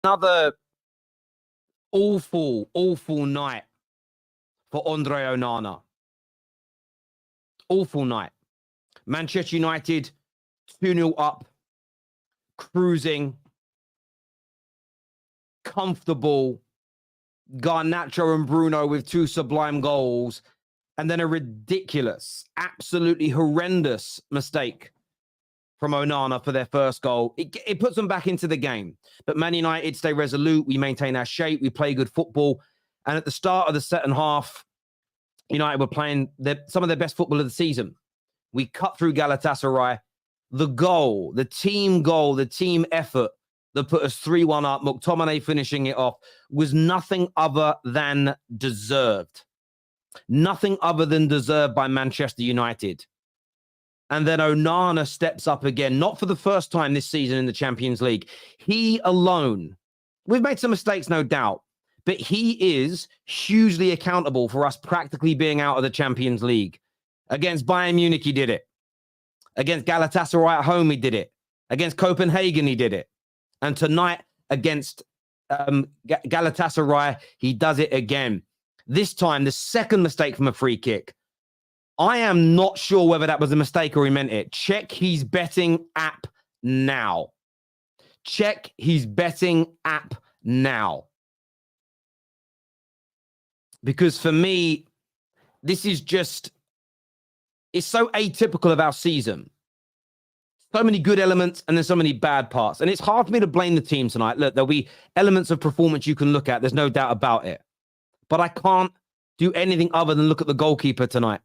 Another awful night for Andre Onana. Awful night. Manchester United 2-0 up, cruising, comfortable. Garnacho and Bruno with 2 sublime goals, and then a ridiculous, absolutely horrendous mistake from Onana for their first goal. It puts them back into the game. But Man United stay resolute. We maintain our shape. We play good football. And at the start of the second half, United were playing some of their best football of the season. We cut through Galatasaray. The goal, the team effort that put us 3-1 up, McTominay finishing it off, was nothing other than deserved. Nothing other than deserved by Manchester United. And then Onana steps up again, not for the first time this season in the Champions League. He alone, we've made some mistakes, no doubt, but he is hugely accountable for us practically being out of the Champions League. Against Bayern Munich, he did it. Against Galatasaray at home, he did it. Against Copenhagen, he did it. And tonight, against Galatasaray, he does it again. This time, the second mistake from a free kick. I am not sure whether that was a mistake or he meant it. Check his betting app now. Check his betting app now. Because for me, this is just, it's so atypical of our season. So many good elements and then so many bad parts. And it's hard for me to blame the team tonight. Look, there'll be elements of performance you can look at. There's no doubt about it. But I can't do anything other than look at the goalkeeper tonight.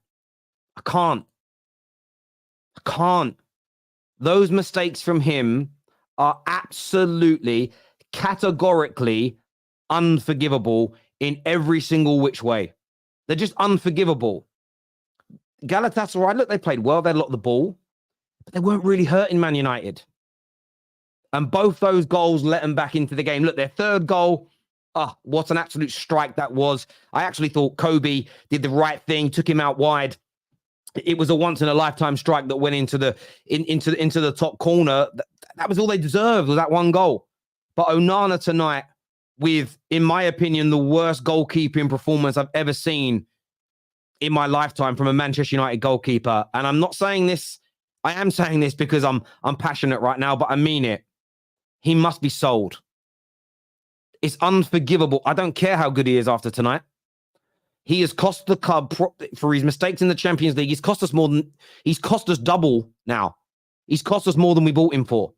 I can't. Those mistakes from him are absolutely, categorically unforgivable in every single which way. They're just unforgivable. Galatasaray, look, they played well. They had a lot of the ball, but they weren't really hurting Man United. And both those goals let them back into the game. Look, their third goal, what an absolute strike that was. I actually thought Kobe did the right thing, took him out wide. It was a once-in-a-lifetime strike that went into the top corner. That was all they deserved, was that one goal. But Onana tonight, with, in my opinion, the worst goalkeeping performance I've ever seen in my lifetime from a Manchester United goalkeeper. And I'm not saying this, I am saying this because I'm passionate right now, but I mean it. He must be sold. It's unforgivable. I don't care how good he is after tonight. He has cost the club for his mistakes in the Champions League. He's cost us double now. He's cost us more than we bought him for.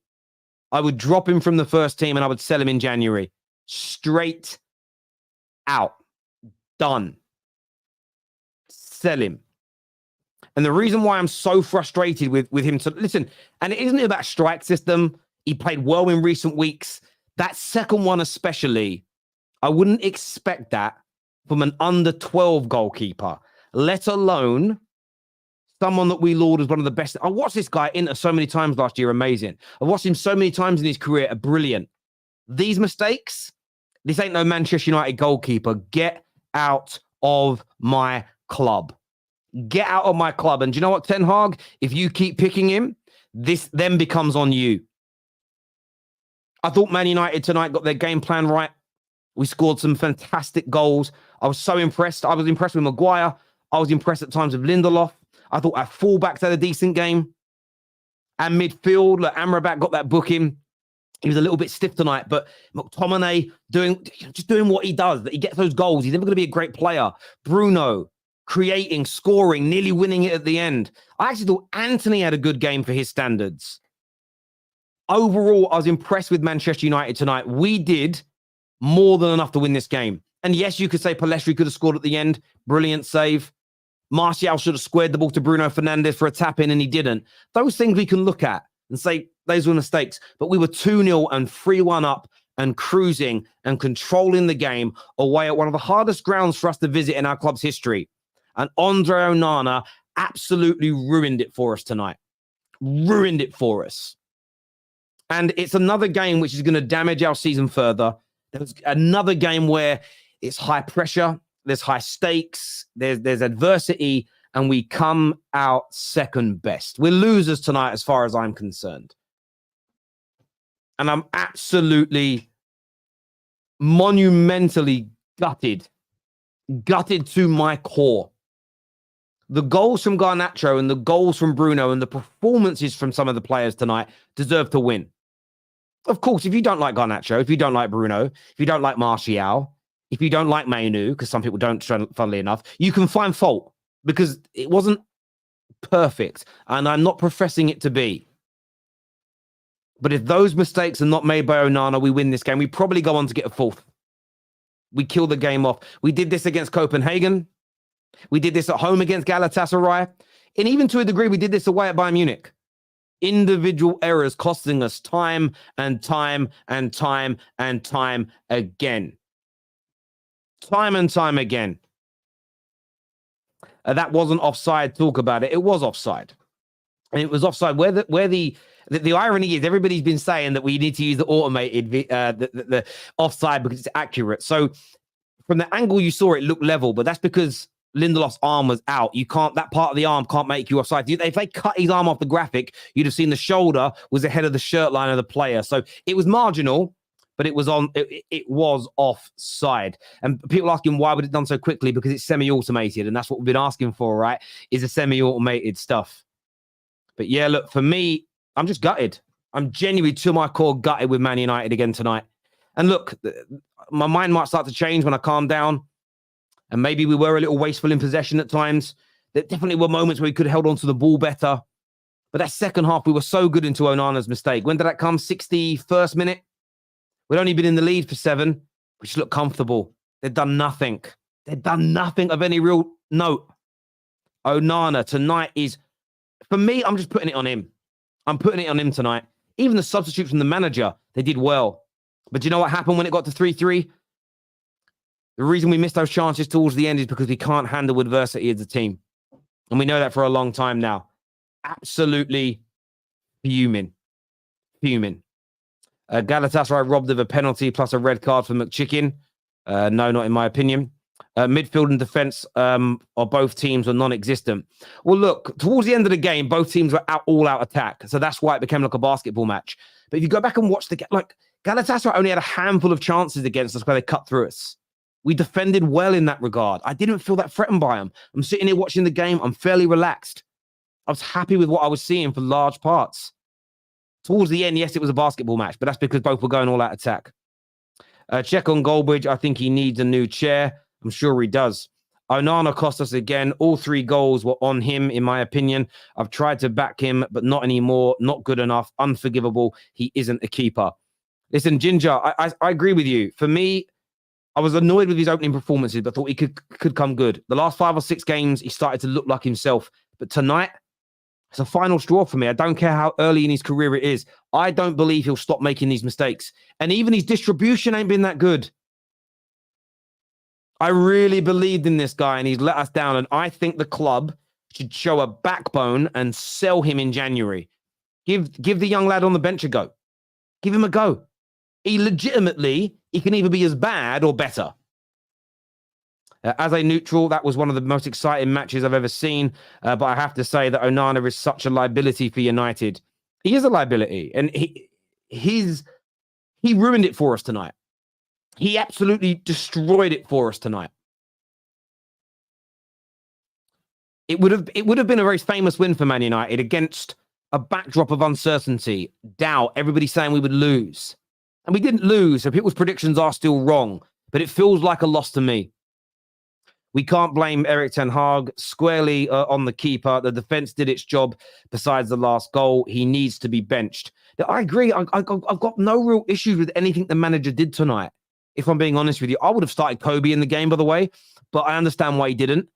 I would drop him from the first team and I would sell him in January. Straight out. Done. Sell him. And the reason why I'm so frustrated with him, to listen, and it isn't about strike system. He played well in recent weeks. That second one especially, I wouldn't expect that from an under-12 goalkeeper, let alone someone that we laud as one of the best. I watched this guy enter so many times last year, amazing. I watched him so many times in his career, brilliant. These mistakes, this ain't no Manchester United goalkeeper. Get out of my club. Get out of my club. And do you know what, Ten Hag? If you keep picking him, this then becomes on you. I thought Man United tonight got their game plan right. We scored some fantastic goals. I was so impressed. I was impressed with Maguire. I was impressed at times with Lindelof. I thought our fullbacks had a decent game. And midfield, look, Amrabat got that booking. He was a little bit stiff tonight, but McTominay just doing what he does. That he gets those goals. He's never going to be a great player. Bruno creating, scoring, nearly winning it at the end. I actually thought Anthony had a good game for his standards. Overall, I was impressed with Manchester United tonight. We did more than enough to win this game. And yes, you could say Pellistri could have scored at the end. Brilliant save. Martial should have squared the ball to Bruno Fernandes for a tap-in, and he didn't. Those things we can look at and say those were mistakes. But we were 2-0 and 3-1 up, and cruising and controlling the game away at one of the hardest grounds for us to visit in our club's history. And Andre Onana absolutely ruined it for us tonight. Ruined it for us. And it's another game which is going to damage our season further. There's another game where it's high pressure, there's high stakes, there's adversity, and we come out second best. We're losers tonight as far as I'm concerned. And I'm absolutely monumentally gutted to my core. The goals from Garnacho and the goals from Bruno and the performances from some of the players tonight deserve to win. Of course, if you don't like Garnacho, if you don't like Bruno, if you don't like Martial, if you don't like Mainu, because some people don't, funnily enough, you can find fault because it wasn't perfect, and I'm not professing it to be. But if those mistakes are not made by Onana, we win this game. We probably go on to get a fourth. We kill the game off. We did this against Copenhagen. We did this at home against Galatasaray. And even to a degree, we did this away at Bayern Munich. Individual errors costing us time and time and time and time again. Time and time again. That wasn't offside. Talk about it. It was offside. And it was offside where the irony is everybody's been saying that we need to use the automated the offside because it's accurate. So from the angle you saw, it looked level, but that's because Lindelof's arm was out. You can't, that part of the arm can't make you offside. If they cut his arm off the graphic, you'd have seen the shoulder was ahead of the shirt line of the player. So it was marginal, but it was offside. And people asking why would it done so quickly? Because it's semi-automated, and that's what we've been asking for, right? Is a semi-automated stuff. But yeah, look, for me, I'm just gutted. I'm genuinely to my core gutted with Man United again tonight. And look, my mind might start to change when I calm down. And maybe we were a little wasteful in possession at times. There definitely were moments where we could have held on to the ball better. But that second half, we were so good into Onana's mistake. When did that come? 61st minute? We'd only been in the lead for 7. We just looked comfortable. They'd done nothing. They'd done nothing of any real note. Onana tonight is, for me, I'm just putting it on him. I'm putting it on him tonight. Even the substitute from the manager, they did well. But do you know what happened when it got to 3-3? The reason we missed those chances towards the end is because we can't handle adversity as a team. And we know that for a long time now. Absolutely fuming. Fuming. Galatasaray robbed of a penalty plus a red card for McChicken. No, not in my opinion. Midfield and defense of both teams were non-existent. Well, look, towards the end of the game, both teams were all-out attack. So that's why it became like a basketball match. But if you go back and watch the game, like Galatasaray only had a handful of chances against us where they cut through us. We defended well in that regard. I didn't feel that threatened by them. I'm sitting here watching the game. I'm fairly relaxed. I was happy with what I was seeing for large parts. Towards the end, yes, it was a basketball match, but that's because both were going all-out attack. Check on Goldbridge. I think he needs a new chair. I'm sure he does. Onana cost us again. All 3 goals were on him, in my opinion. I've tried to back him, but not anymore. Not good enough. Unforgivable. He isn't a keeper. Listen, Ginger, I agree with you. For me, I was annoyed with his opening performances, but thought he could come good. The last 5 or 6 games, he started to look like himself. But tonight, it's a final straw for me. I don't care how early in his career it is. I don't believe he'll stop making these mistakes. And even his distribution ain't been that good. I really believed in this guy, and he's let us down. And I think the club should show a backbone and sell him in January. Give the young lad on the bench a go. Give him a go. He can either be as bad or better. As a neutral, that was one of the most exciting matches I've ever seen. But I have to say that Onana is such a liability for United. He is a liability, and he ruined it for us tonight. He absolutely destroyed it for us tonight. It would have been a very famous win for Man United against a backdrop of uncertainty, doubt, everybody saying we would lose. And we didn't lose, so people's predictions are still wrong. But it feels like a loss to me. We can't blame Erik ten Hag squarely on the keeper. The defense did its job besides the last goal. He needs to be benched. I agree. I've got no real issues with anything the manager did tonight. If I'm being honest with you, I would have started Kobe in the game, by the way, but I understand why he didn't.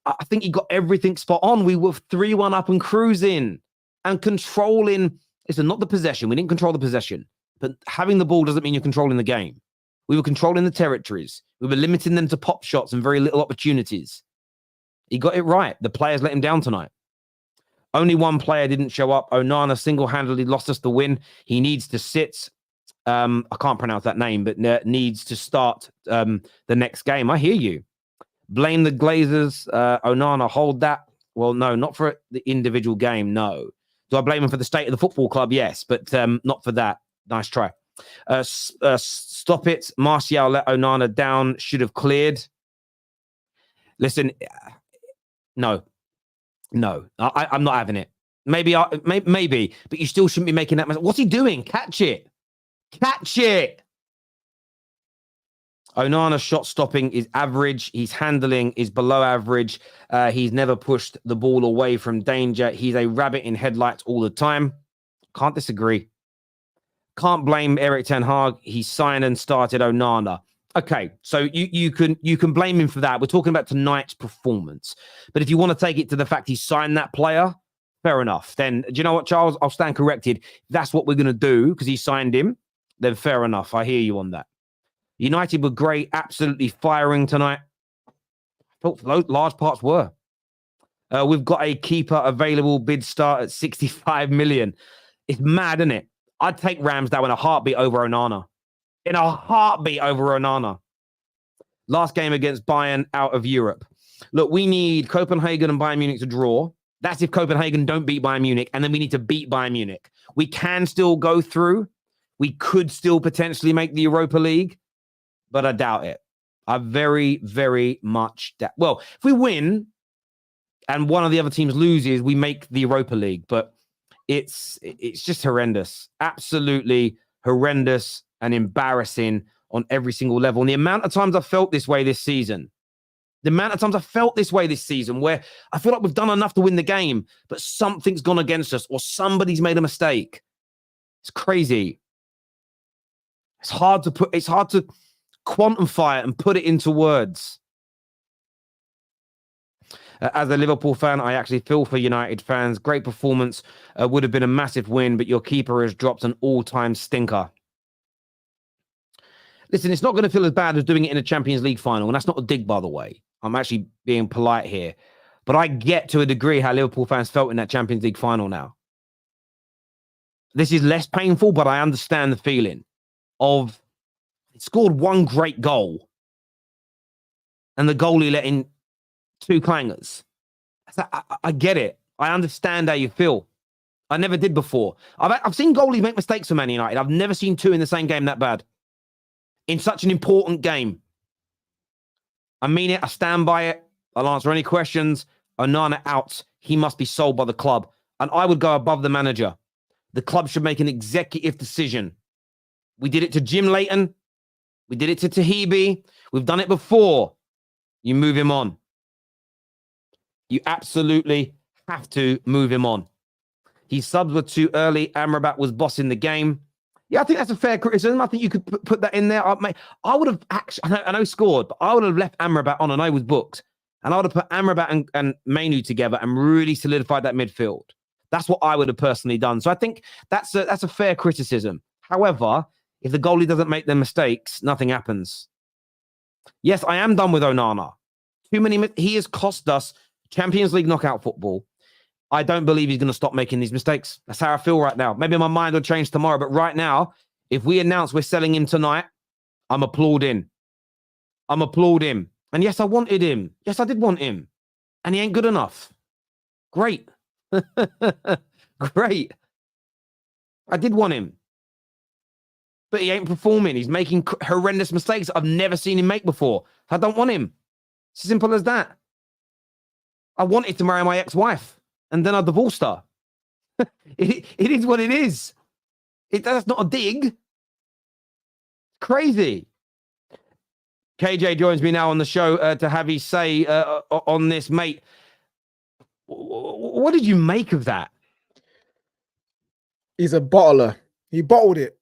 I think he got everything spot on. We were 3-1 up and cruising and controlling. Listen, not the possession. We didn't control the possession, but having the ball doesn't mean you're controlling the game. We were controlling the territories. We were limiting them to pop shots and very little opportunities. He got it right. The players let him down tonight. Only one player didn't show up. Onana single-handedly lost us the win. He needs to sit. I can't pronounce that name, but needs to start the next game. I hear you. Blame the Glazers. Onana, hold that. Well, no, not for the individual game, no. Do I blame him for the state of the football club? Yes, but not for that. Nice try. Stop it. Martial let Onana down. Should have cleared. Listen, no. I'm not having it. Maybe, but you still shouldn't be making that mistake. What's he doing? Catch it. Onana's shot stopping is average. His handling is below average. He's never pushed the ball away from danger. He's a rabbit in headlights all the time. Can't disagree. Can't blame Erik ten Hag. He signed and started Onana. Okay, so you can blame him for that. We're talking about tonight's performance. But if you want to take it to the fact he signed that player, fair enough. Then, do you know what, Charles? I'll stand corrected. If that's what we're going to do because he signed him, then fair enough. I hear you on that. United were great, absolutely firing tonight. I thought large parts were. We've got a keeper available, bid start at 65 million. It's mad, isn't it? I'd take Ramsdale in a heartbeat over Onana. Last game against Bayern out of Europe. Look, we need Copenhagen and Bayern Munich to draw. That's if Copenhagen don't beat Bayern Munich, and then we need to beat Bayern Munich. We can still go through. We could still potentially make the Europa League, but I doubt it. I very, very much doubt. Well, if we win and one of the other teams loses, we make the Europa League, but it's just horrendous. Absolutely horrendous and embarrassing on every single level. And the amount of times I've felt this way this season, where I feel like we've done enough to win the game, but something's gone against us or somebody's made a mistake. It's crazy. It's hard to quantify it and put it into words. As a Liverpool fan, I actually feel for United fans. Great performance. Would have been a massive win, but your keeper has dropped an all-time stinker. Listen, it's not going to feel as bad as doing it in a Champions League final, and that's not a dig, by the way. I'm actually being polite here. But I get to a degree how Liverpool fans felt in that Champions League final now. This is less painful, but I understand the feeling of it scored one great goal and the goalie let in two clangers. I get it. I understand how you feel. I never did before. I've seen goalies make mistakes for Man United. I've never seen two in the same game that bad. In such an important game. I mean it. I stand by it. I'll answer any questions. Onana out. He must be sold by the club. And I would go above the manager. The club should make an executive decision. We did it to Jim Leighton. We did it to Tahibi. We've done it before. You move him on. You absolutely have to move him on. His subs were too early. Amrabat was bossing the game. Yeah, I think that's a fair criticism. I think you could put that in there. I would have actually, I know he scored, but I would have left Amrabat on and I was booked. And I would have put Amrabat and Mainu together and really solidified that midfield. That's what I would have personally done. So I think that's a fair criticism. However, if the goalie doesn't make their mistakes, nothing happens. Yes, I am done with Onana. He has cost us Champions League knockout football. I don't believe he's going to stop making these mistakes. That's how I feel right now. Maybe my mind will change tomorrow, but right now, if we announce we're selling him tonight, I'm applauding. And yes, I wanted him. Yes, I did want him. And he ain't good enough. Great. Great. I did want him. But he ain't performing. He's making horrendous mistakes I've never seen him make before. I don't want him. It's as simple as that. I wanted to marry my ex-wife, and then I divorced her. It is what it is. That's not a dig. Crazy. KJ joins me now on the show to have his say on this, mate. What did you make of that? He's a bottler. He bottled it.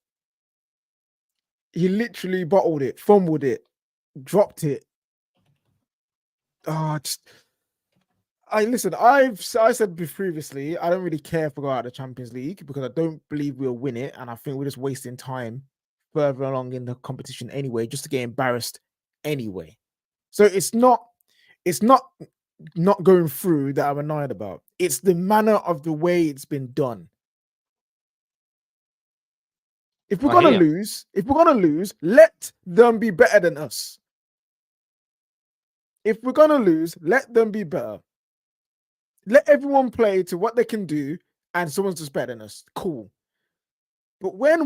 He literally bottled it, fumbled it, dropped it. I said previously, I don't really care if we go out of the Champions League because I don't believe we'll win it, and I think we're just wasting time further along in the competition anyway, just to get embarrassed anyway. So it's not going through that I'm annoyed about. It's the manner of the way it's been done. If we're gonna lose, let them be better than us. If we're gonna lose, let them be better. Let everyone play to what they can do, and someone's just better than us. Cool. But when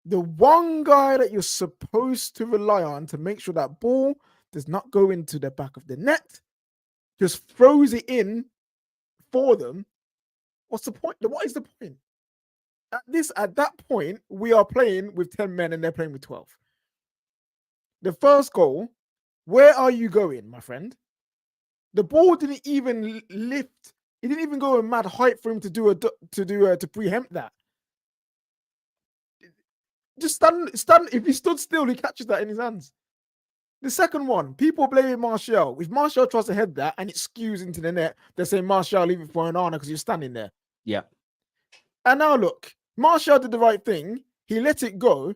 the one guy that you're supposed to rely on to make sure that ball does not go into the back of the net, just throws it in for them, what's the point? What is the point? At that point, we are playing with 10 men and they're playing with 12. The first goal, where are you going, my friend? The ball didn't even lift. It didn't even go a mad height for him to preempt that. Just stand. If he stood still, he catches that in his hands. The second one, people blaming Martial. If Martial tries to head that and it skews into the net, they say Martial leave it for Onana because you're standing there. Yeah. And now look, Martial did the right thing. He let it go.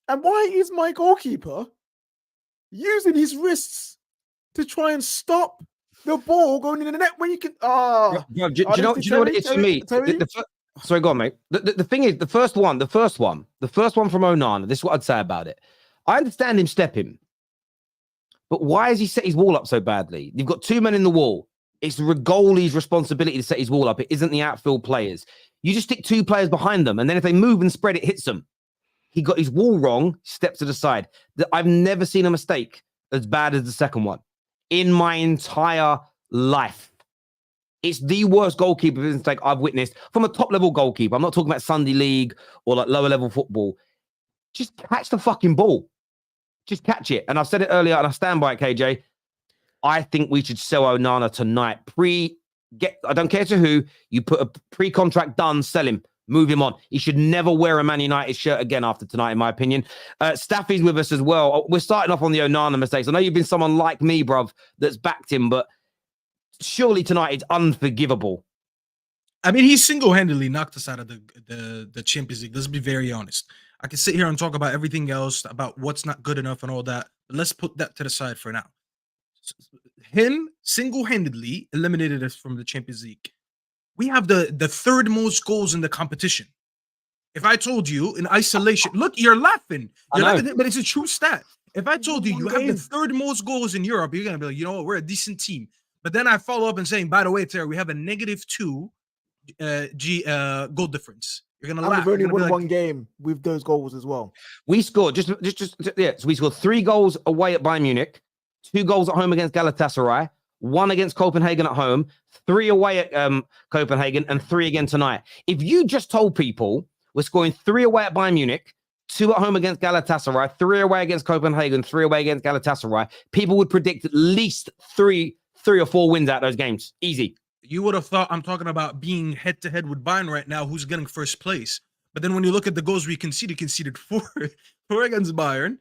And why is my goalkeeper using his wrists to try and stop the ball going in the net when you can? Do you know what it is for me? Sorry, go on, mate. The thing is, the first one from Onana, this is what I'd say about it. I understand him stepping, but why has he set his wall up so badly? You've got two men in the wall. It's the goalie's responsibility to set his wall up. It isn't the outfield players. You just stick two players behind them, and then if they move and spread, it hits them. He got his wall wrong, steps to the side. I've never seen a mistake as bad as the second one in my entire life. It's the worst goalkeeper mistake I've witnessed from a top-level goalkeeper. I'm not talking about Sunday League or like lower-level football. Just catch the fucking ball. Just catch it. And I've said it earlier, and I stand by it, KJ. I think we should sell Onana tonight. I don't care to who. You put a pre-contract done, sell him. Move him on. He should never wear a Man United shirt again after tonight, in my opinion. Staffy's with us as well. We're starting off on the Onana mistakes. I know you've been someone like me, bruv, that's backed him, but surely tonight it's unforgivable. I mean, he single-handedly knocked us out of the Champions League. Let's be very honest. I can sit here and talk about everything else, about what's not good enough and all that, but let's put that to the side for now. Him single-handedly eliminated us from the Champions League. We have the third most goals in the competition. If I told you in isolation, look, you're laughing. But it's a true stat. If I told you you have the third most goals in Europe, you're gonna be like, you know what, we're a decent team. But then I follow up and saying, by the way, Terry, we have a -2 goal difference. You're gonna laugh. We've only won one game with those goals as well. We scored So we scored 3 goals away at Bayern Munich, 2 goals at home against Galatasaray, 1 against Copenhagen at home, 3 away at Copenhagen, and 3 again tonight. If you just told people we're scoring 3 away at Bayern Munich, 2 at home against Galatasaray, 3 away against Copenhagen, 3 away against Galatasaray, people would predict at least 3 or 4 wins out of those games. Easy. You would have thought I'm talking about being head-to-head with Bayern right now, who's getting first place. But then when you look at the goals we conceded 4 against Bayern,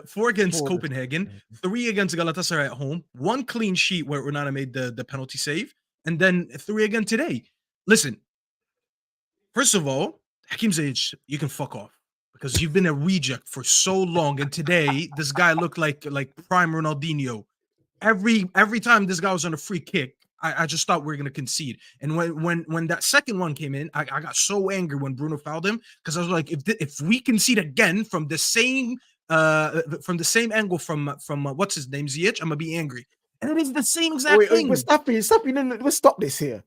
4 against Copenhagen, 3 against Galatasaray at home, 1 clean sheet where Onana made the penalty save, and then 3 again today. Listen, first of all, Hakim Ziyech, you can fuck off because you've been a reject for so long, and today this guy looked like prime Ronaldinho. Every time this guy was on a free kick, I just thought we were gonna concede. And when that second one came in, I got so angry when Bruno fouled him because I was like, if we concede again from the same angle from what's his name, Ziyech, I'm gonna be angry. And it is the same exact thing. Staffy, let's stop this here.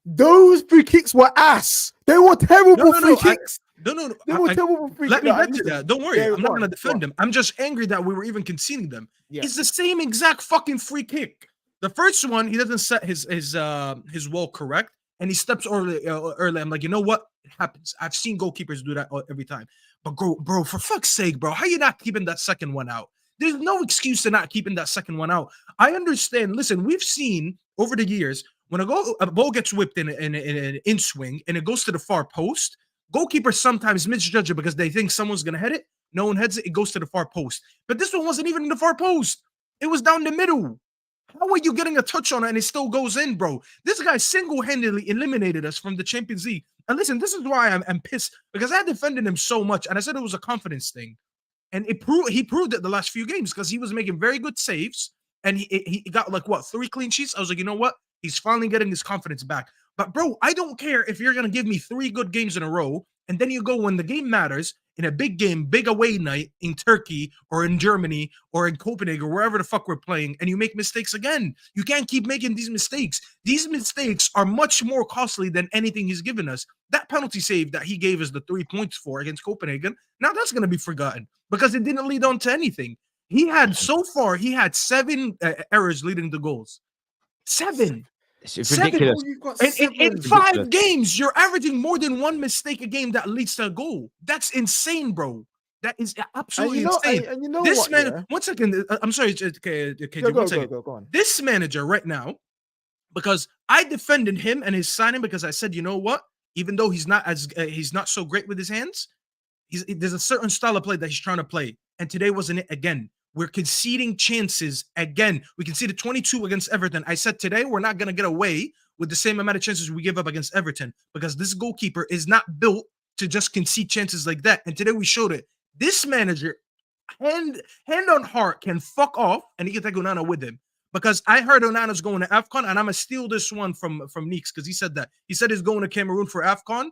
Those free kicks were ass. They were terrible free kicks. They were terrible free kicks. Let me get to that. Don't worry. I'm not going to defend them. I'm just angry that we were even conceding them. Yeah. It's the same exact fucking free kick. The first one, he doesn't set his wall correct, and he steps early. I'm like, you know what? It happens. I've seen goalkeepers do that every time. But bro, for fuck's sake, bro, how you not keeping that second one out? There's no excuse to not keeping that second one out. I understand. Listen, we've seen over the years when a ball gets whipped in an in swing and it goes to the far post, goalkeepers sometimes misjudge it because they think someone's gonna head it. No one heads it. It goes to the far post. But this one wasn't even in the far post. It was down the middle. How are you getting a touch on it and it still goes in, bro? This guy single-handedly eliminated us from the Champions League. And listen, this is why I'm pissed, because I defended him so much, and I said it was a confidence thing. And he proved it the last few games because he was making very good saves, and he got like what 3 clean sheets. I was like, you know what? He's finally getting his confidence back. But bro, I don't care if you're gonna give me 3 good games in a row, and then you go when the game matters in a big game, big away night in Turkey or in Germany or in Copenhagen or wherever the fuck we're playing, and you make mistakes again. You can't keep making these mistakes. These mistakes are much more costly than anything he's given us. That penalty save that he gave us the 3 points for against Copenhagen, now that's going to be forgotten because it didn't lead on to anything. He had 7 errors leading to goals. 7. It's ridiculous. Oh, you've got In 5 games, you're averaging more than 1 mistake a game that leads to a goal. That's insane, bro. That is absolutely insane. And you know This what, man, yeah? 1 second. I'm sorry, KJ, Go 1 second. go on. This manager right now, because I defended him and his signing because I said, you know what? Even though he's not so great with his hands, there's a certain style of play that he's trying to play. And today wasn't it again. We're conceding chances again. We conceded 22 against Everton. I said today we're not going to get away with the same amount of chances we give up against Everton because this goalkeeper is not built to just concede chances like that. And today we showed it. This manager, hand on heart, can fuck off and he can take Onana with him. Because I heard Onana's going to AFCON, and I'm going to steal this one from Neeks because he said that. He said he's going to Cameroon for AFCON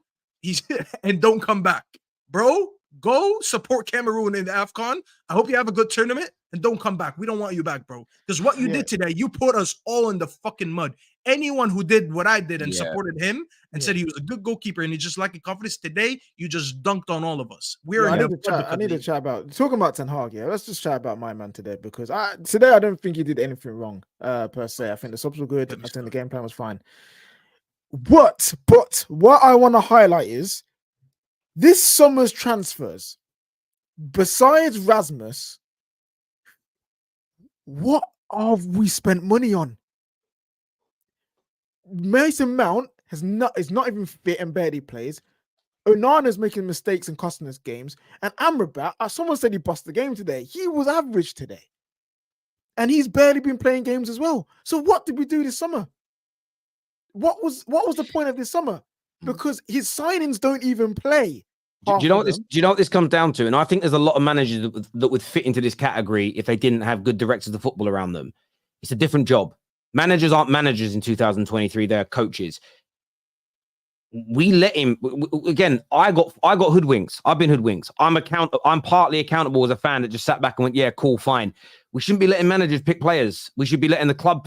and don't come back. Bro, go support Cameroon in the AFCON. I hope you have a good tournament and don't come back. We don't want you back, bro. Because what you did today, you put us all in the fucking mud. Anyone who did what I did and supported him and said he was a good goalkeeper and he just lacked confidence, today you just dunked on all of us. I need to chat about talking about Ten Hag. Yeah, let's just chat about my man today because today I don't think he did anything wrong per se. I think the subs were good. I think the game plan was fine. But what I want to highlight is this summer's transfers. Besides Rasmus, what have we spent money on? Mason Mount is not even fit and barely plays. Onana's making mistakes and costing us games. And Amrabat, someone said he bust the game today. He was average today. And he's barely been playing games as well. So what did we do this summer? What was the point of this summer? Because his signings don't even play. Do you know what this comes down to? And I think there's a lot of managers that would fit into this category if they didn't have good directors of football around them. It's a different job. Managers aren't managers in 2023. They're coaches. We let him again. I got hoodwinks. I've been hoodwinks. I'm partly accountable as a fan that just sat back and went, yeah, cool, fine. We shouldn't be letting managers pick players. We should be letting the club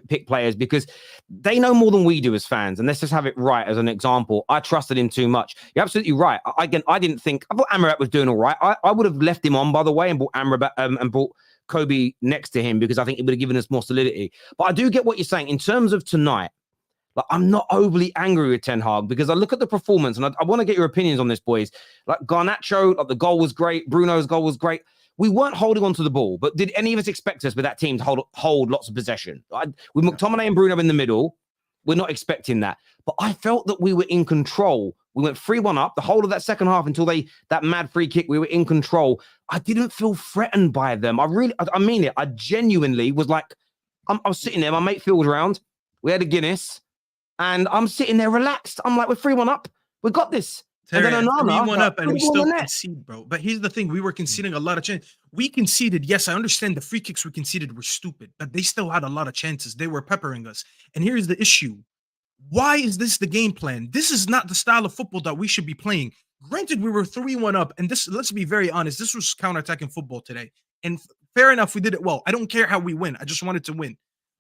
pick players because they know more than we do as fans. And let's just have it right as an example. I trusted him too much. You're absolutely right. I didn't think. I thought Amrabat was doing all right. I would have left him on, by the way, and brought Amrabat and brought Kobe next to him because I think it would have given us more solidity. But I do get what you're saying in terms of tonight. Like, I'm not overly angry with Ten Hag because I look at the performance and I want to get your opinions on this, boys. Like Garnacho, like the goal was great. Bruno's goal was great. We weren't holding on to the ball, but did any of us expect us with that team to hold lots of possession? With McTominay and Bruno in the middle, we're not expecting that. But I felt that we were in control. We went 3-1 up the whole of that second half until that mad free kick. We were in control. I didn't feel threatened by them. I mean it. I genuinely was like, I was sitting there. My mate Phil was around. We had a Guinness. And I'm sitting there relaxed. I'm like, we're 3-1 up. We got this. Terry, and then Onana, 3-1 up and we still concede, bro. But here's the thing. We were conceding a lot of chances. We conceded. Yes, I understand the free kicks we conceded were stupid, but they still had a lot of chances. They were peppering us. And here's the issue. Why is this the game plan? This is not the style of football that we should be playing. Granted, we were 3-1 up. And this, let's be very honest, this was counterattacking football today. And fair enough, we did it well. I don't care how we win. I just wanted to win.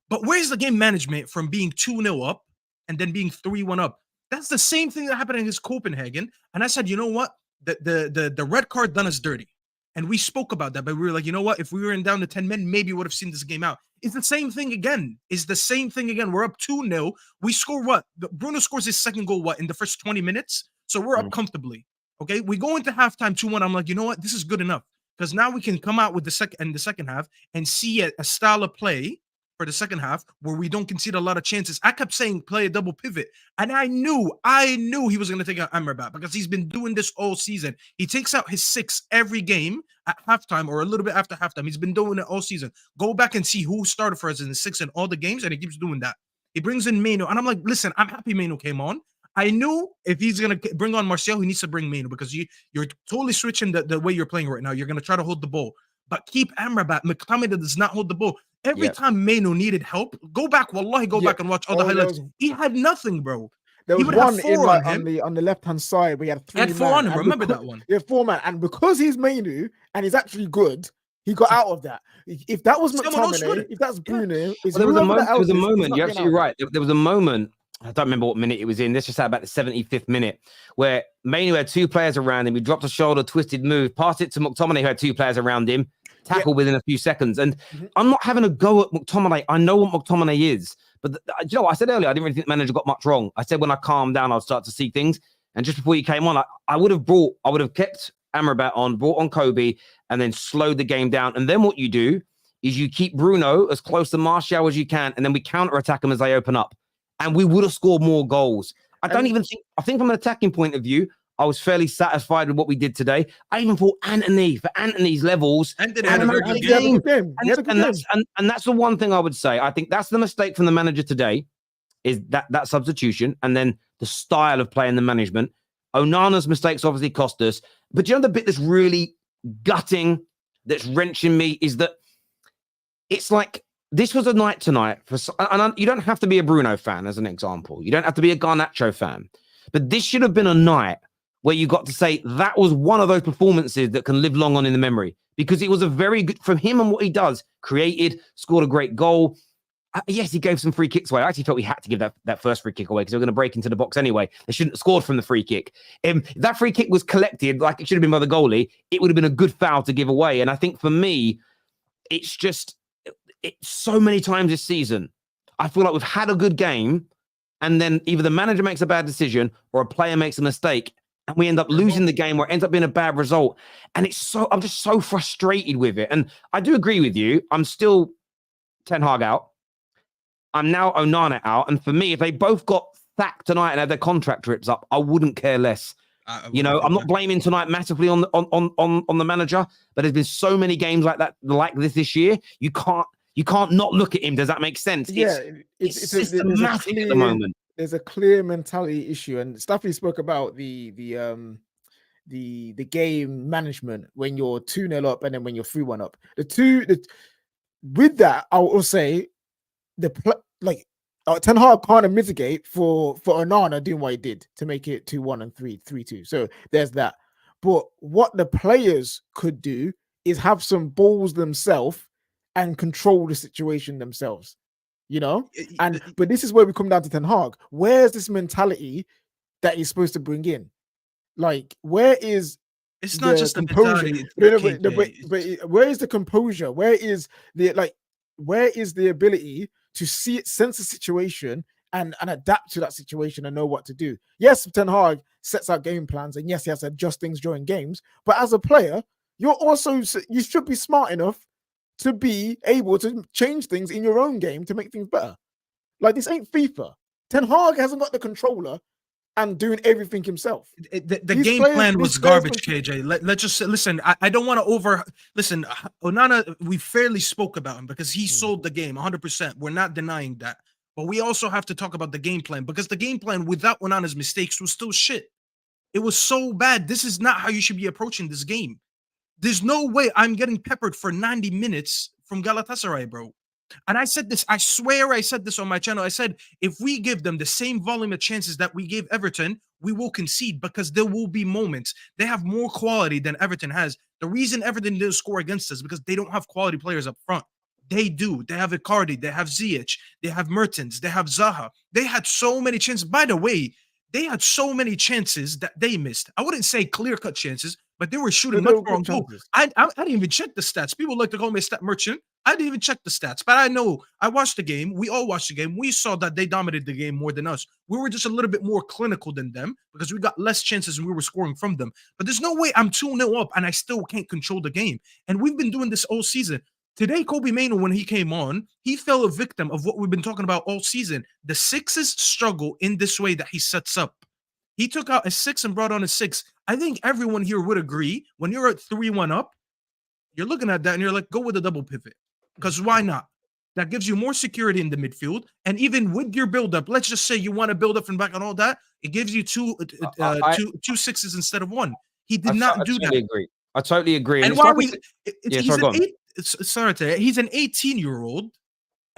But where's the game management from being 2-0 up and then being 3-1 up? That's the same thing that happened against Copenhagen. And I said, you know what? The red card done us dirty. And we spoke about that, but we were like, you know what? If we were in down to 10 men, maybe we would have seen this game out. It's the same thing again. We're up 2-0. We score what? Bruno scores his second goal, what, in the first 20 minutes? So we're up comfortably. Okay? We go into halftime 2-1. I'm like, you know what? This is good enough. Because now we can come out with the second half and see a style of play for the second half where we don't concede a lot of chances. I kept saying play a double pivot, and I knew he was going to take out Amrabat because he's been doing this all season. He takes out his 6 every game at halftime or a little bit after halftime. He's been doing it all season. Go back and see who started for us in the 6 in all the games, and he keeps doing that. He brings in Maino, and I'm like, listen, I'm happy Maino came on. I knew if he's going to bring on Martial, he needs to bring Maino because you're totally switching the way you're playing right now. You're going to try to hold the ball, but keep Amrabat. McTominay does not hold the ball. Every time Maino needed help, go back, wallahi, go back and watch all the highlights. He had nothing, bro. There was one in like on the left hand side where he had 3 He had 4 on him. Remember that one? He had 4 man, and because he's Mainu and he's actually good, he got out of that. If that was McTominay, if that's Bruno, there was a moment. You're absolutely right. There was a moment. I don't remember what minute it was in. Let's just say about the 75th minute, where Mainu had 2 players around him. He dropped a shoulder, twisted move, passed it to McTominay, who had 2 players around him, tackle within a few seconds. And I'm not having a go at McTominay. I know what McTominay is. But you know what I said earlier? I didn't really think the manager got much wrong. I said when I calmed down, I'll start to see things. And just before you came on, I would have kept Amrabat on, brought on Kobe, and then slowed the game down. And then what you do is you keep Bruno as close to Martial as you can, and then we counter-attack them as they open up. And we would have scored more goals. I think from an attacking point of view, I was fairly satisfied with what we did today. I even thought Anthony, for Anthony's levels, Anthony had a very good game. And that's the one thing I would say. I think that's the mistake from the manager today, is that substitution, and then the style of play and the management. Onana's mistakes obviously cost us. But you know the bit that's really gutting, that's wrenching me, is that it's like, this was a night tonight you don't have to be a Bruno fan, as an example. You don't have to be a Garnacho fan. But this should have been a night where you got to say that was one of those performances that can live long on in the memory, because it was a very good from him and what he does. Created, scored a great goal. Yes, he gave some free kicks away. I actually felt we had to give that first free kick away because they were going to break into the box anyway. They shouldn't have scored from the free kick. If that free kick was collected like it should have been by the goalie, it would have been a good foul to give away. And I think for me, it's so many times this season, I feel like we've had a good game, and then either the manager makes a bad decision or a player makes a mistake, and we end up losing the game, or it ends up being a bad result. And I'm just so frustrated with it. And I do agree with you. I'm still Ten Hag out. I'm now Onana out. And for me, if they both got sacked tonight and had their contract rips up, I wouldn't care less. I'm not blaming tonight massively on the manager, but there's been so many games like that, like this year. You can't not look at him. Does that make sense? Yeah, it's systematic at the moment. There's a clear mentality issue, and Staffy spoke about the game management when you're 2-0 up and then when you're 3-1 up. With that, I will say Ten Hag kind of mitigate for Onana doing what he did to make it 2-1 and 3-2. So there's that. But what the players could do is have some balls themselves and control the situation themselves, you know? But this is where we come down to Ten Hag. Where's this mentality that he's supposed to bring in? Like, where is it's not just the composure? But where is the composure? Where is the ability to sense the situation and adapt to that situation and know what to do? Yes, Ten Hag sets out game plans, and yes, he has to adjust things during games. But as a player, you should be smart enough to be able to change things in your own game to make things better. Like, this ain't FIFA. Ten Hag hasn't got the controller and doing everything himself. The game plan was garbage, KJ. Let's just listen. I don't want to listen. Onana, we fairly spoke about him because he sold the game 100%. We're not denying that. But we also have to talk about the game plan, because the game plan without Onana's mistakes was still shit. It was so bad. This is not how you should be approaching this game. There's no way I'm getting peppered for 90 minutes from Galatasaray, bro. And I said this, I swear I said this on my channel. I said, if we give them the same volume of chances that we gave Everton, we will concede, because there will be moments. They have more quality than Everton has. The reason Everton didn't score against us is because they don't have quality players up front. They do. They have Icardi. They have Ziyech. They have Mertens. They have Zaha. They had so many chances. By the way, they had so many chances that they missed. I wouldn't say clear-cut chances, but they were shooting much more on goal. I didn't even check the stats. People like to call me a stat merchant. I didn't even check the stats, but I know I watched the game. We all watched the game. We saw that they dominated the game more than us. We were just a little bit more clinical than them because we got less chances and we were scoring from them. But there's no way I'm 2-0 up and I still can't control the game. And we've been doing this all season. Today, Kobe Mainoo, when he came on, he fell a victim of what we've been talking about all season. The sixes struggle in this way that he sets up. He took out a 6 and brought on a 6. I think everyone here would agree when you're at 3-1 up, you're looking at that and you're like, go with a double pivot. Because why not? That gives you more security in the midfield. And even with your build-up, let's just say you want to build up from back and all that, it gives you two sixes instead of one. He did not do that. Agree. I totally agree. And while he's an 18-year-old,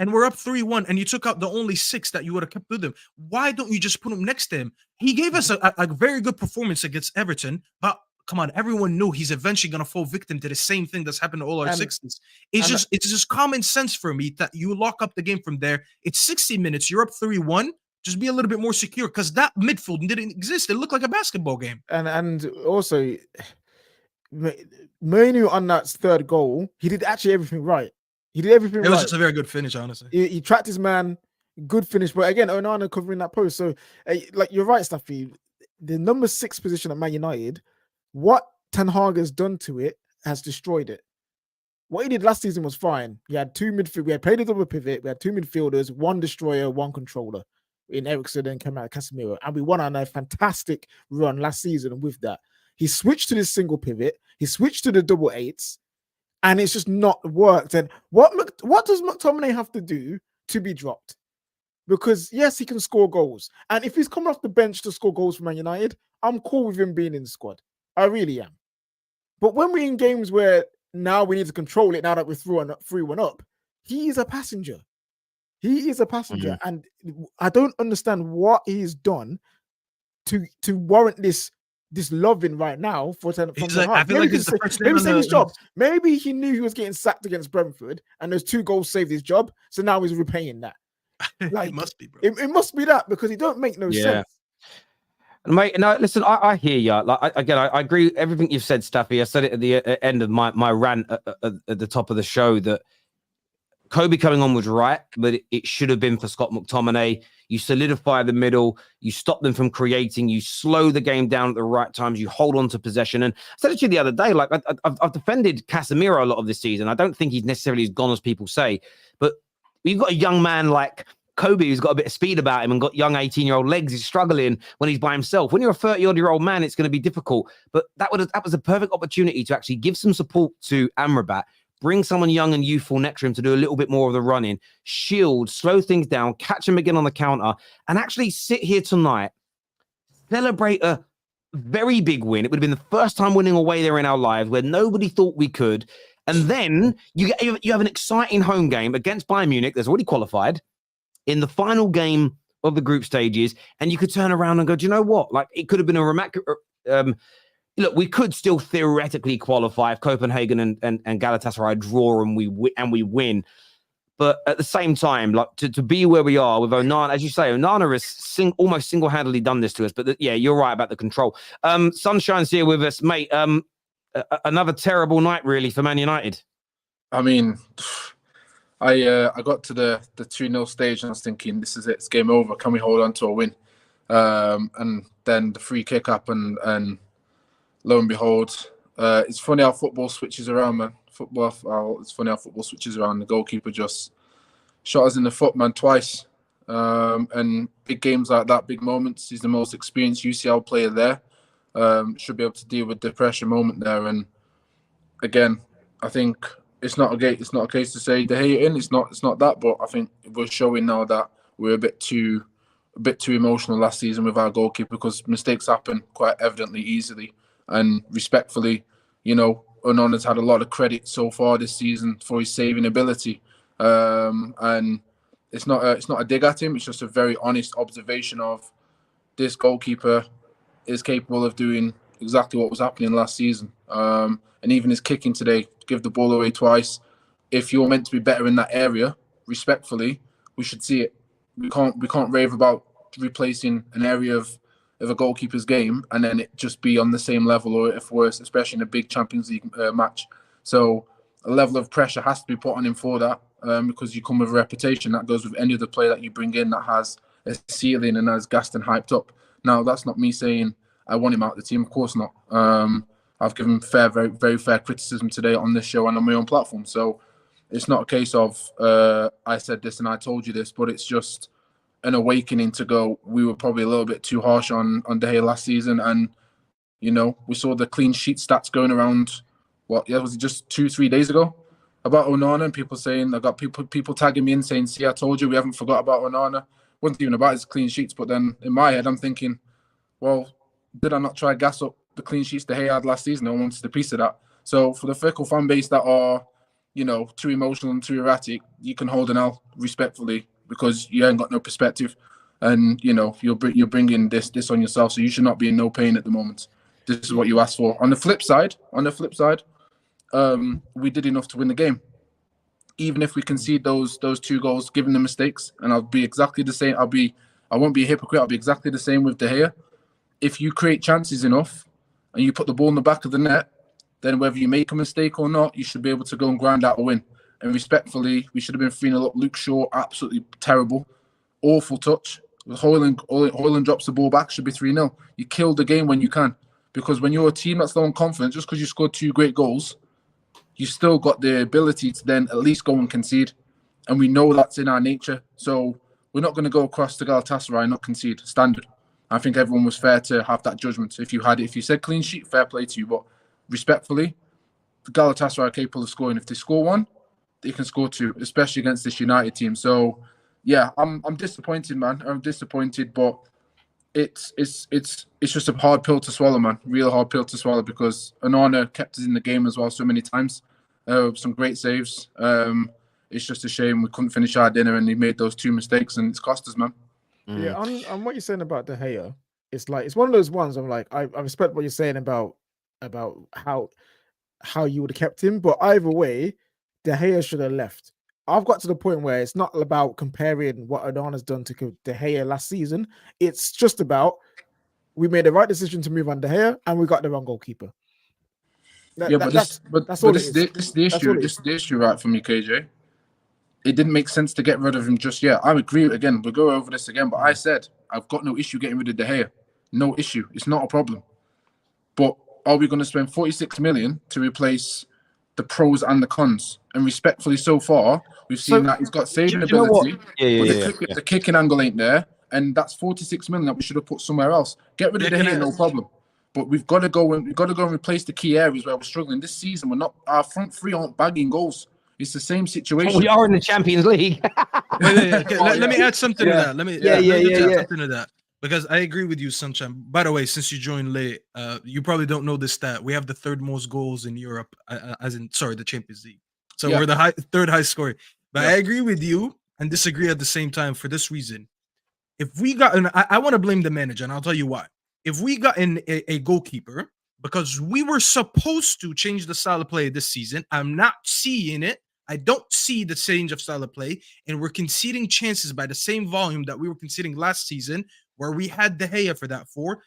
and we're up 3-1, and you took out the only 6 that you would have kept with him. Why don't you just put him next to him? He gave us a very good performance against Everton, but come on, everyone knew he's eventually going to fall victim to the same thing that's happened to all our sixes. It's just common sense for me that you lock up the game from there. It's 60 minutes. You're up 3-1. Just be a little bit more secure because that midfield didn't exist. It looked like a basketball game. And also, Mainoo on that third goal, he did actually everything right. He did everything right. It was just a very good finish, honestly. He tracked his man, good finish. But again, Onana covering that post. So, like, you're right, Staffy. The number 6 position at Man United, what Ten Hag has done to it has destroyed it. What he did last season was fine. He had 2 midfield. We had played a double pivot. We had 2 midfielders, 1 destroyer, 1 controller in Eriksen and Casemiro. And we won on a fantastic run last season with that. He switched to this single pivot. He switched to the double 8s. And it's just not worked. And what does McTominay have to do to be dropped? Because, yes, he can score goals. And if he's coming off the bench to score goals for Man United, I'm cool with him being in the squad. I really am. But when we're in games where now we need to control it, now that we're 3-1 up, he is a passenger. He is a passenger. And I don't understand what he's done to warrant this loving right now for Ten Hag. I feel like it's the first maybe his job. Maybe he knew he was getting sacked against Brentford, and those 2 goals saved his job. So now he's repaying that. Like, it must be, bro. It must be that because it don't make no sense. Mate, no, listen, I hear you. Like, I agree with everything you've said, Staffy. I said it at the end of my rant at the top of the show that Kobe coming on was right, but it should have been for Scott McTominay. You solidify the middle, you stop them from creating, you slow the game down at the right times, you hold on to possession. And I said it to you the other day, like I've defended Casemiro a lot of this season. I don't think he's necessarily as gone as people say, but you've got a young man like Kobe who's got a bit of speed about him and got young 18-year-old legs. He's struggling when he's by himself. When you're a 30-odd-year-old man, it's going to be difficult. But that was a perfect opportunity to actually give some support to Amrabat, bring someone young and youthful next to him to do a little bit more of the running, shield, slow things down, catch him again on the counter, and actually sit here tonight, celebrate a very big win. It would have been the first time winning away there in our lives where nobody thought we could. And then you have an exciting home game against Bayern Munich that's already qualified in the final game of the group stages, and you could turn around and go, do you know what? Like, it could have been a remarkable... Look, we could still theoretically qualify if Copenhagen and Galatasaray draw and we win. But at the same time, like to be where we are with Onana, as you say, Onana has almost single-handedly done this to us. But yeah, you're right about the control. Sunshine's here with us, mate. Another terrible night, really, for Man United. I mean, I got to the 2-0 stage and I was thinking, this is it, it's game over. Can we hold on to a win? And then the free kick happened and lo and behold, it's funny how football switches around, man. It's funny how football switches around. The goalkeeper just shot us in the foot, man, twice. And big games like that, big moments, he's the most experienced UCL player there. Should be able to deal with the pressure moment there. And again, I think it's not a case to say they're hating. It's not that, but I think we're showing now that we're a bit too emotional last season with our goalkeeper because mistakes happen quite evidently easily. And respectfully, you know, Onana's had a lot of credit so far this season for his saving ability. And it's not a dig at him. It's just a very honest observation of this goalkeeper is capable of doing exactly what was happening last season. And even his kicking today, give the ball away twice. If you're meant to be better in that area, respectfully, we should see it. We can't rave about replacing an area of a goalkeeper's game and then it just be on the same level or if worse, especially in a big Champions League match. So a level of pressure has to be put on him for that because you come with a reputation that goes with any other player that you bring in that has a ceiling and has gassed and hyped up. Now, that's not me saying I want him out of the team. Of course not. I've given very, very fair criticism today on this show and on my own platform. So It's not a case of I said this and I told you this, but it's just an awakening to go. We were probably a little bit too harsh on De Gea last season, and we saw the clean sheet stats going around. Was it just 2-3 days ago about Onana? And people saying, I got people tagging me in saying, "See, I told you, we haven't forgot about Onana." Wasn't even about his clean sheets, but then in my head, I'm thinking, well, did I not try gas up the clean sheets De Gea had last season? No one wants a piece of that. So for the fickle fan base that are, too emotional and too erratic, you can hold an L respectfully because you ain't got no perspective, and you're bringing this on yourself. So you should not be in no pain at the moment. This is what you asked for. On the flip side, we did enough to win the game. Even if we concede those 2 goals, given the mistakes, and I'll be exactly the same. I won't be a hypocrite. I'll be exactly the same with De Gea. If you create chances enough and you put the ball in the back of the net, then whether you make a mistake or not, you should be able to go and grind out a win. And respectfully, we should have been 3-0 up. Luke Shaw, absolutely terrible. Awful touch. Hoyland drops the ball back, should be 3-0. You kill the game when you can. Because when you're a team that's low on confidence, just because you scored 2 great goals, you still got the ability to then at least go and concede. And we know that's in our nature. So we're not going to go across to Galatasaray and not concede. Standard. I think everyone was fair to have that judgment. If you said clean sheet, fair play to you. But respectfully, the Galatasaray are capable of scoring. If they score 1, they can score 2, especially against this United team. So, yeah, I'm disappointed, man. I'm disappointed, but it's just a hard pill to swallow, man. Real hard pill to swallow because Onana kept us in the game as well so many times. Some great saves. It's just a shame we couldn't finish our dinner and he made those 2 mistakes and it's cost us, man. Yeah, on what you're saying about De Gea, it's one of those ones. I'm like, I respect what you're saying about how you would have kept him, but either way, De Gea should have left. I've got to the point where it's not about comparing what Onana's done to De Gea last season. It's just about we made the right decision to move on De Gea and we got the wrong goalkeeper. That's all it is. This is the issue. This is the issue, right, for me, KJ. It didn't make sense to get rid of him just yet. I agree. Again, we'll go over this again, but I said I've got no issue getting rid of De Gea. No issue. It's not a problem. But are we going to spend 46 million to replace the pros and the cons? And respectfully, so far, we've seen that he's got saving ability, but the kicking angle ain't there. And that's 46 million that we should have put somewhere else. Get rid of De Gea, no problem. But we've got to go and replace the key areas where we're struggling. This season, our front 3 aren't bagging goals. It's the same situation. We are in the Champions League. Wait. Let me add something to that. Let me add something to that. Because I agree with you, Sunshine. By the way, since you joined late, you probably don't know this stat. We have the 3rd most goals in Europe, the Champions League. So we're the 3rd highest scorer. But I agree with you and disagree at the same time for this reason. If we got, I want to blame the manager, and I'll tell you why. If we got in a goalkeeper, because we were supposed to change the style of play this season, I'm not seeing it. I don't see the change of style of play, and we're conceding chances by the same volume that we were conceding last season, where we had De Gea for that 4.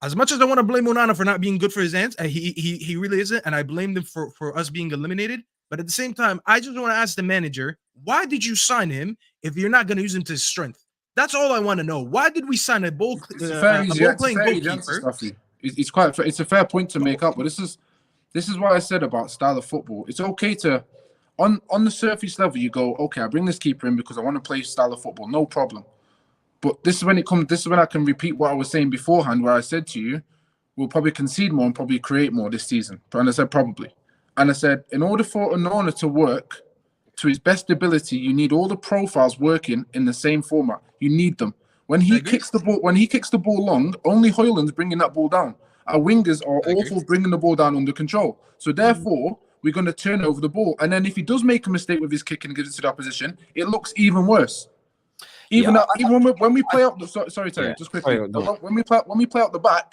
As much as I want to blame Onana for not being good for his hands, he really isn't, and I blame him for us being eliminated. But at the same time, I just want to ask the manager, why did you sign him if you're not going to use him to his strength? That's all I want to know. Why did we sign a ball-playing goalkeeper? It's a fair point to make up, but this is what I said about style of football. It's okay to, on the surface level, you go, okay, I bring this keeper in because I want to play style of football, no problem. But this is when I can repeat what I was saying beforehand, where I said to you, we'll probably concede more and probably create more this season. And I said probably. And I said, in order for Onana to work to his best ability, you need all the profiles working in the same format. You need them. When he kicks the ball long, only Hoyland's bringing that ball down. Our wingers are awful bringing the ball down under control. So therefore, we're going to turn over the ball. And then if he does make a mistake with his kicking and gives it to the opposition, it looks even worse. Even when we play out the sorry, Terry, just quickly. When we play out the back,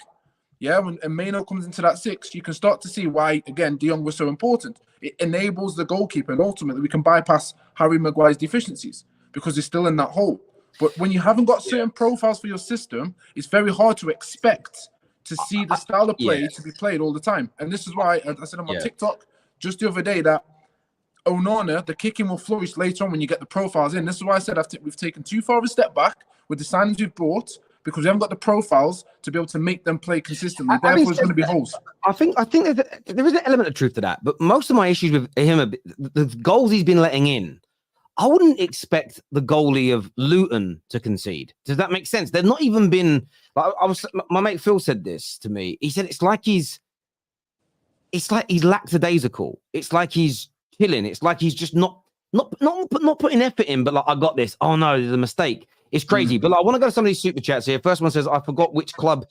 when Mano comes into that 6, you can start to see why, again, De Jong was so important. It enables the goalkeeper, and ultimately we can bypass Harry Maguire's deficiencies because he's still in that hole. But when you haven't got certain profiles for your system, it's very hard to expect to see the style of play to be played all the time. And this is why I said on my TikTok just the other day that Onana, the kicking will flourish later on when you get the profiles in. This is why I said we've taken too far of a step back with the signings we've brought, because we haven't got the profiles to be able to make them play consistently. Having Therefore, it's said going to be that, holes. I think there is an element of truth to that, but most of my issues with him, the goals he's been letting in, I wouldn't expect the goalie of Luton to concede. Does that make sense? They've not even been. My mate Phil said this to me. He said it's like he's lackadaisical. It's like he's chilling. It's like he's just not putting effort in. But like, I got this. Oh no, there's a mistake. It's crazy. But like, I want to go to some of these super chats here. First one says, I forgot which club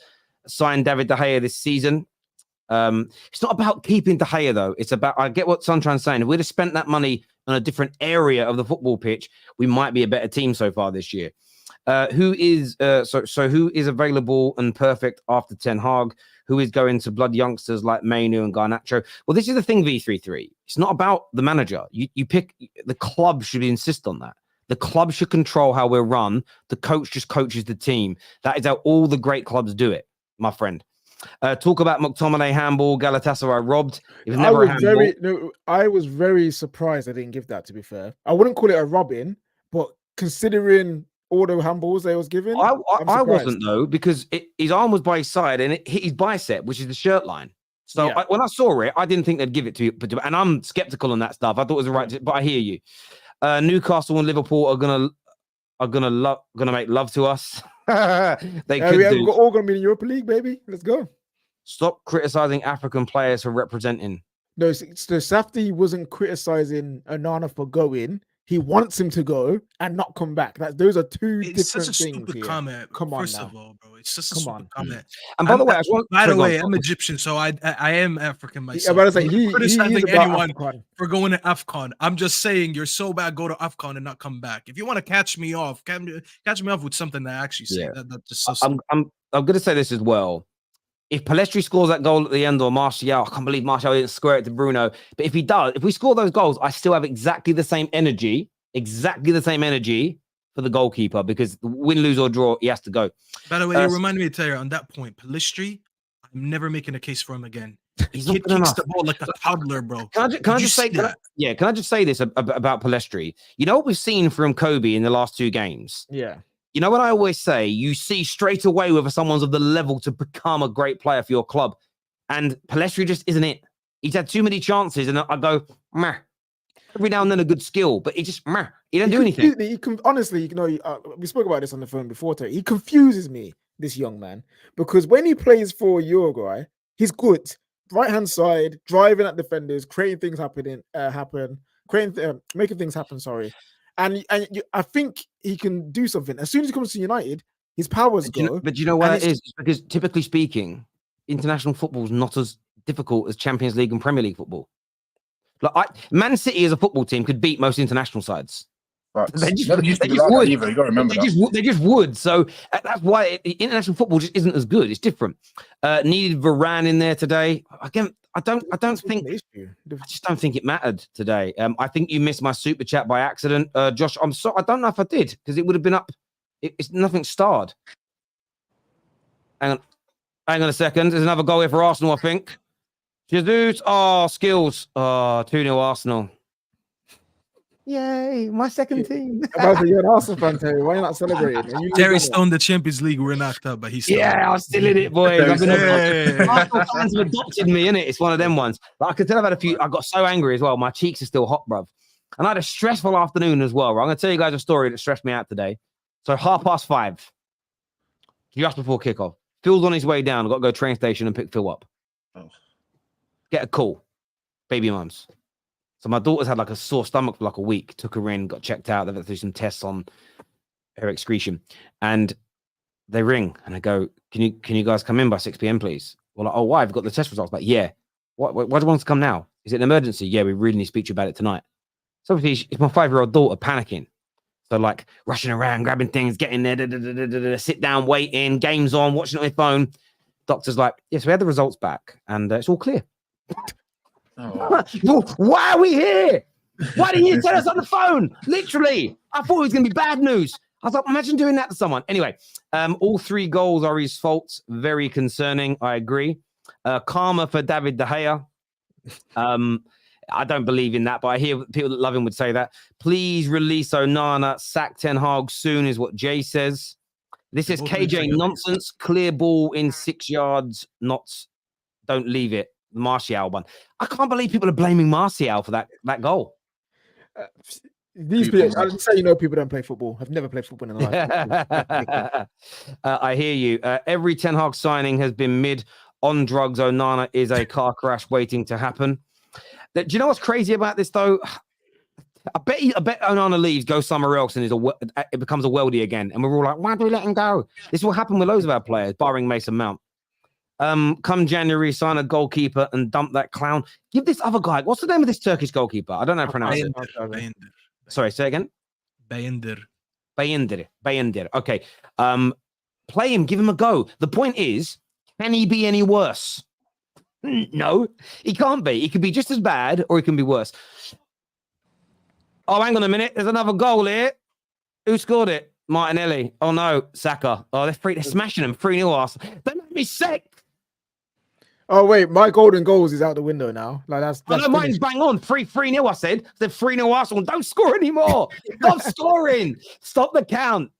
signed David De Gea this season. It's not about keeping De Gea though. It's about, I get what Suntran's saying. If we'd have spent that money on a different area of the football pitch, we might be a better team so far this year. Who is available and perfect after Ten Hag? Who is going to blood youngsters like Mainu and Garnacho? Well, this is the thing, V33. It's not about the manager. You pick, the club should insist on that. The club should control how we're run. The coach just coaches the team. That is how all the great clubs do it, my friend. Talk about McTominay handball, Galatasaray robbed. It was never a handball. I was very surprised I didn't give that, to be fair. I wouldn't call it a robbing, but considering all the handballs they was given, I wasn't though, because his arm was by his side and it hit his bicep, which is the shirt line. So Yeah. when I saw it, I didn't think they'd give it to you. And I'm skeptical on that stuff. I thought it was the right, but I hear you. Newcastle and Liverpool are gonna make love to us. We're all gonna be in the Europa League, baby. Let's go. Stop criticizing African players for representing. No, so Staffy wasn't criticizing Onana for going. He wants him to go and not come back. Those are two It's different such a things. stupid Here. comment. Come on First now. of all, bro, it's just a Come stupid on. comment. And by the way, by the way, I'm Egyptian, so I am African myself. Yeah, but I was like, I'm not criticizing he's about anyone AFCON. for going to AFCON. I'm just saying you're so bad, go to AFCON and not come back. If you want to catch me off with something that I actually say. Yeah. That's just so stupid. I'm going to say this as well. If Palestri scores that goal at the end, or Martial, I can't believe Martial didn't square it to Bruno. But if he does, if we score those goals, I still have exactly the same energy for the goalkeeper, because win, lose or draw, he has to go. By the way, you reminded me, Taylor, on that point, Palestri, I'm never making a case for him again. He's The not kid good kicks enough. the ball like a toddler, bro. Can I just say this about Palestri? You know what we've seen from Kobe in the last two games? Yeah. You know what I always say? You see straight away whether someone's of the level to become a great player for your club. And Palestri just isn't it. He's had too many chances, and I go, meh. Every now and then a good skill, but he just, meh. He don't do anything. Honestly, we spoke about this on the phone before. He confuses me, this young man, because when he plays for Uruguay, he's good. Right-hand side, driving at defenders, creating things making things happen, sorry. I think he can do something. As soon as he comes to United, his powers go. But you know why that is? It's because typically speaking, international football is not as difficult as Champions League and Premier League football. Like Man City as a football team could beat most international sides. They just would. You got to remember They just would. So that's why international football just isn't as good. It's different. Needed Varane in there today. Again, I just don't think it mattered today. I think you missed my super chat by accident, Josh. I'm sorry. I don't know if I did, because it would have been up. It's nothing starred. Hang on a second. There's another goal here for Arsenal, I think. Jesus. Oh, skills. Oh, 2-0 Arsenal. Yay, my second team. You're an Arsenal fan, Terry. Why are you not celebrating? Terry Stone, the Champions League, we're knocked up, but he's still I'm still in it, boys. Arsenal fans have adopted me, innit? It's one of them ones. But I could tell I've had a few. I got so angry as well. My cheeks are still hot, bruv. And I had a stressful afternoon as well. I'm going to tell you guys a story that stressed me out today. So 5:30, just before kickoff, Phil's on his way down. I've got to go train station and pick Phil up. Get a call. Baby mums. So my daughter's had like a sore stomach for like a week. Took her in, got checked out. They've had to do some tests on her excretion. And they ring and I go, can you guys come in by 6 p.m, please? Well, like, oh, why? I've got the test results. Like, yeah. Why do you want us to come now? Is it an emergency? Yeah, we really need to speak to you about it tonight. So obviously it's my 5-year-old daughter panicking. So like rushing around, grabbing things, getting there, sit down, waiting, games on, watching it on my phone. Doctor's like, yes, we had the results back and it's all clear. Well, why are we here? Why didn't you tell us on the phone? Literally, I thought it was going to be bad news. I was like, imagine doing that to someone. Anyway, all 3 goals are his fault. Very concerning. I agree. Karma for David De Gea. I don't believe in that, but I hear people that love him would say that. Please release Onana, sack Ten Hag soon, is what Jay says. This They're is both doing KJ together. nonsense. Clear ball in 6 yards. Not. Don't leave it. Martial one. I can't believe people are blaming Martial for that goal. These people, I'm saying, you know, people don't play football. I've never played football in my life. I hear you. Every Ten Hag signing has been mid on drugs. Onana is a car crash waiting to happen. Do you know what's crazy about this though? I bet Onana leaves, goes somewhere else, and it becomes a worldie again. And we're all like, why do we let him go? This will happen with loads of our players, barring Mason Mount. Come January, sign a goalkeeper and dump that clown. Give this other guy. What's the name of this Turkish goalkeeper? I don't know how to pronounce it. Bayındır. Sorry, say again. Bayındır. Okay. Play him. Give him a go. The point is, can he be any worse? No, he can't be. He could be just as bad, or he can be worse. Oh, hang on a minute. There's another goal here. Who scored it? Martinelli. Oh, no. Saka. Oh, they're smashing him. 3-0 Arsenal. Don't make me sick. Oh, wait. My golden goals is out the window now. Like that's no, mine's bang on. 3-0, I said. 3-0 Arsenal. Don't score anymore. Stop scoring. Stop the count.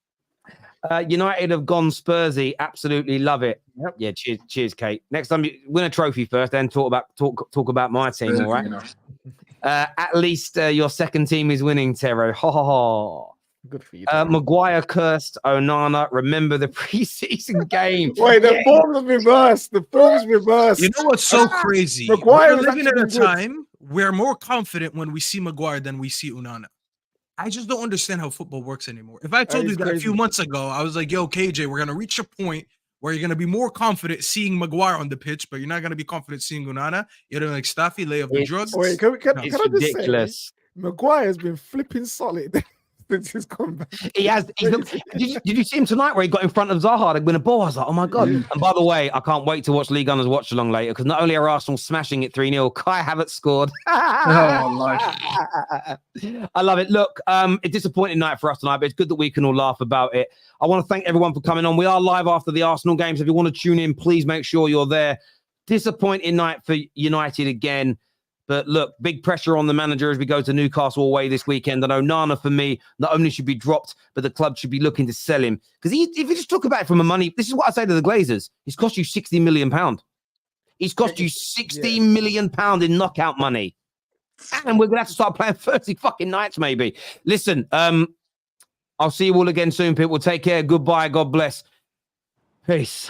United have gone Spursy. Absolutely love it. Yep. Yeah, cheers, Kate. Next time you win a trophy first, then talk about my team, all right? At least your second team is winning, Tero. Ha ha ha. Good for you. Maguire cursed Onana. Remember the preseason game. Wait, the form's reversed. The form's reversed. You know what's so crazy? Maguire We're is living at a actually good. time we're more confident when we see Maguire than we see Onana. I just don't understand how football works anymore. If I told you that a few months ago, I was like, yo, KJ, we're going to reach a point where you're going to be more confident seeing Maguire on the pitch, but you're not going to be confident seeing Onana. You're like Staffy, lay off the drugs. Wait, can I It's just ridiculous. say, Maguire's been flipping solid since he's come back. He has. Did you see him tonight where he got in front of Zaha to win a ball? I was like, oh my God. And by the way, I can't wait to watch League Gunners watch along later because not only are Arsenal smashing it 3-0, Kai Havertz scored. I love it. Look, a disappointing night for us tonight, but it's good that we can all laugh about it. I want to thank everyone for coming on. We are live after the Arsenal games. If you want to tune in, please make sure you're there. Disappointing night for United again. But look, big pressure on the manager as we go to Newcastle away this weekend. And Onana, for me, not only should be dropped, but the club should be looking to sell him. Because if you just talk about it from a money, this is what I say to the Glazers. He's cost you £60 million. He's cost you £60 million in knockout money. And we're going to have to start playing 30 fucking nights, maybe. Listen, I'll see you all again soon, people. Take care. Goodbye. God bless. Peace.